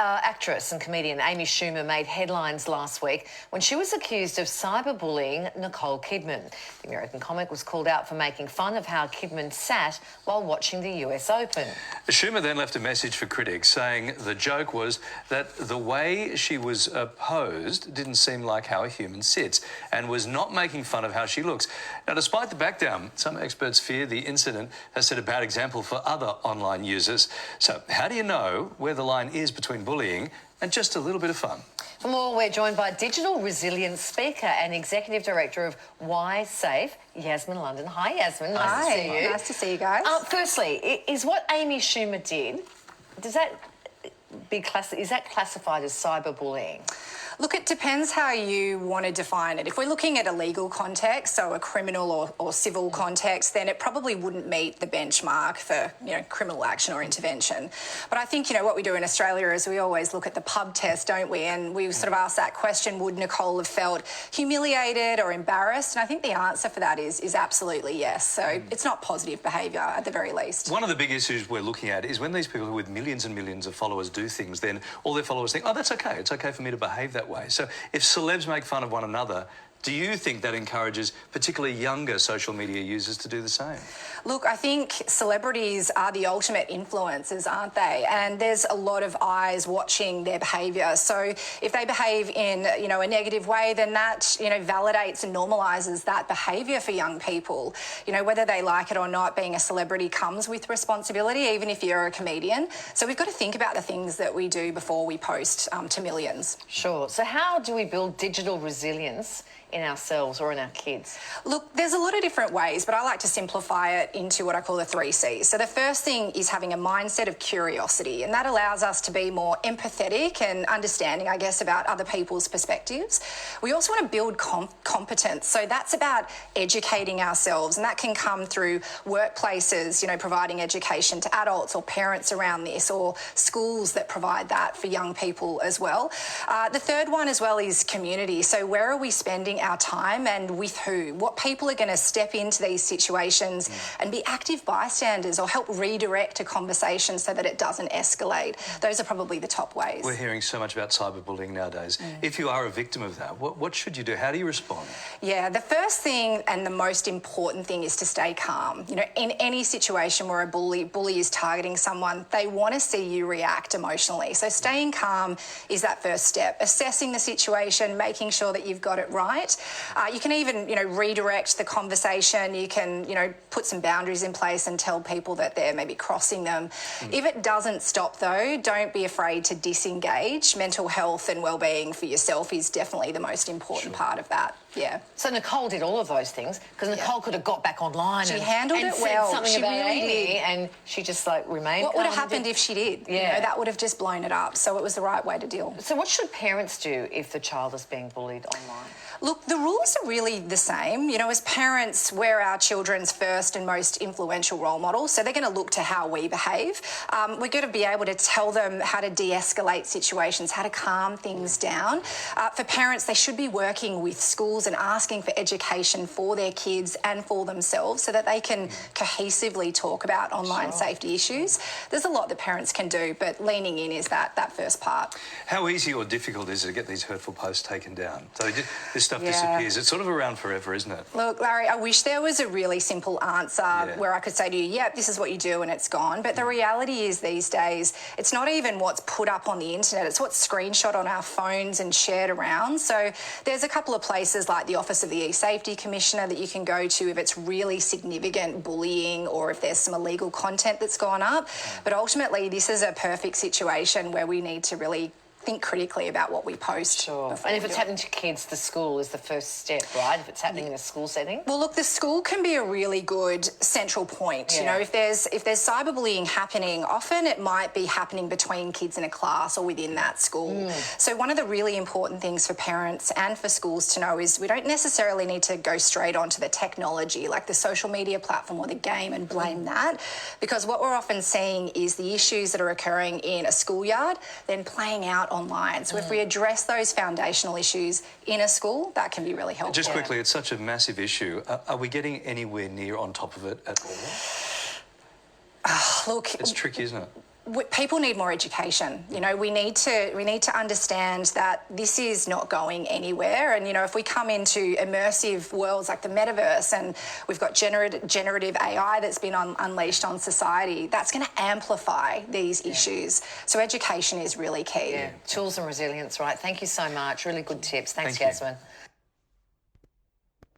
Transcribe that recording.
Actress and comedian Amy Schumer made headlines last week when she was accused of cyberbullying Nicole Kidman. The American comic was called out for making fun of how Kidman sat while watching the US Open. Schumer then left a message for critics saying the joke was that the way she was posed didn't seem like how a human sits and was not making fun of how she looks. Now, despite the backdown, some experts fear the incident has set a bad example for other online users. So how do you know where the line is between bullying and just a little bit of fun? For more, we're joined by digital resilience speaker and executive director of Why Safe, Yasmin London. Hi, Yasmin. Nice to see you. Nice to see you guys. Firstly, is what Amy Schumer did, is that classified as cyberbullying? Look, it depends how you want to define it. If we're looking at a legal context, so a criminal or civil context, then it probably wouldn't meet the benchmark for, criminal action or intervention. But I think, what we do in Australia is we always look at the pub test, don't we? And we sort of ask that question, would Nicole have felt humiliated or embarrassed? And I think the answer for that is absolutely yes. So it's not positive behaviour at the very least. One of the big issues we're looking at is when these people with millions and millions of followers do things, then all their followers think, oh, that's okay. It's okay for me to behave that way. So if celebs make fun of one another, do you think that encourages particularly younger social media users to do the same? Look, I think celebrities are the ultimate influencers, aren't they? And there's a lot of eyes watching their behaviour. So if they behave in, a negative way, then that, validates and normalises that behaviour for young people. Whether they like it or not, being a celebrity comes with responsibility, even if you're a comedian. So we've got to think about the things that we do before we post to millions. Sure. So how do we build digital resilience in ourselves or in our kids? Look, there's a lot of different ways, but I like to simplify it into what I call the 3 C's. So the first thing is having a mindset of curiosity, and that allows us to be more empathetic and understanding, I guess, about other people's perspectives. We also want to build competence. So that's about educating ourselves, and that can come through workplaces, providing education to adults or parents around this, or schools that provide that for young people as well. The third one as well is community. So where are we spending our time and with who? What people are going to step into these situations and be active bystanders or help redirect a conversation so that it doesn't escalate? Those are probably the top ways. We're hearing so much about cyberbullying nowadays. If you are a victim of that, what should you do? How do you respond? Yeah, the first thing and the most important thing is to stay calm. In any situation where a bully is targeting someone, they want to see you react emotionally. So staying calm is that first step. Assessing the situation, making sure that you've got it right. You can even, redirect the conversation. You can, put some boundaries in place and tell people that they're maybe crossing them. If it doesn't stop, though, don't be afraid to disengage. Mental health and well-being for yourself is definitely the most important part of that. Yeah. So Nicole did all of those things because Nicole could have got back online and handled it said well. something She about really Amy, did. and she just remained. What would have happened if she did? Yeah. That would have just blown it up. So it was the right way to deal. So what should parents do if the child is being bullied online? Look, the rules are really the same. As parents, we're our children's first and most influential role models, so they're going to look to how we behave. We're going to be able to tell them how to de-escalate situations, how to calm things down. For parents, they should be working with schools and asking for education for their kids and for themselves so that they can cohesively talk about online safety issues. There's a lot that parents can do, but leaning in is that first part. How easy or difficult is it to get these hurtful posts taken down? So this stuff disappears. It's sort of around forever, isn't it? Look, Larry, I wish there was a really simple answer where I could say to you, yep, this is what you do and it's gone. But the reality is these days, it's not even what's put up on the internet, it's what's screenshot on our phones and shared around. So there's a couple of places like the Office of the E-Safety Commissioner that you can go to if it's really significant bullying or if there's some illegal content that's gone up. But ultimately, this is a perfect situation where we need to really think critically about what we post. Sure. And if it's happening to kids, the school is the first step, right? If it's happening in a school setting? Well, look, the school can be a really good central point. Yeah. If there's cyberbullying happening, often it might be happening between kids in a class or within that school. So one of the really important things for parents and for schools to know is we don't necessarily need to go straight onto the technology, like the social media platform or the game, and blame that, because what we're often seeing is the issues that are occurring in a schoolyard then playing out online. So if we address those foundational issues in a school, that can be really helpful. Just quickly, it's such a massive issue. Are we getting anywhere near on top of it at all? Look, it's tricky, isn't it? People need more education. You know, we need to understand that this is not going anywhere. And, you know, if we come into immersive worlds like the metaverse and we've got generative AI that's been unleashed on society, that's going to amplify these issues. So education is really key. Yeah, tools and resilience, right? Thank you so much. Really good tips. Thanks, Thank you. Yasmin.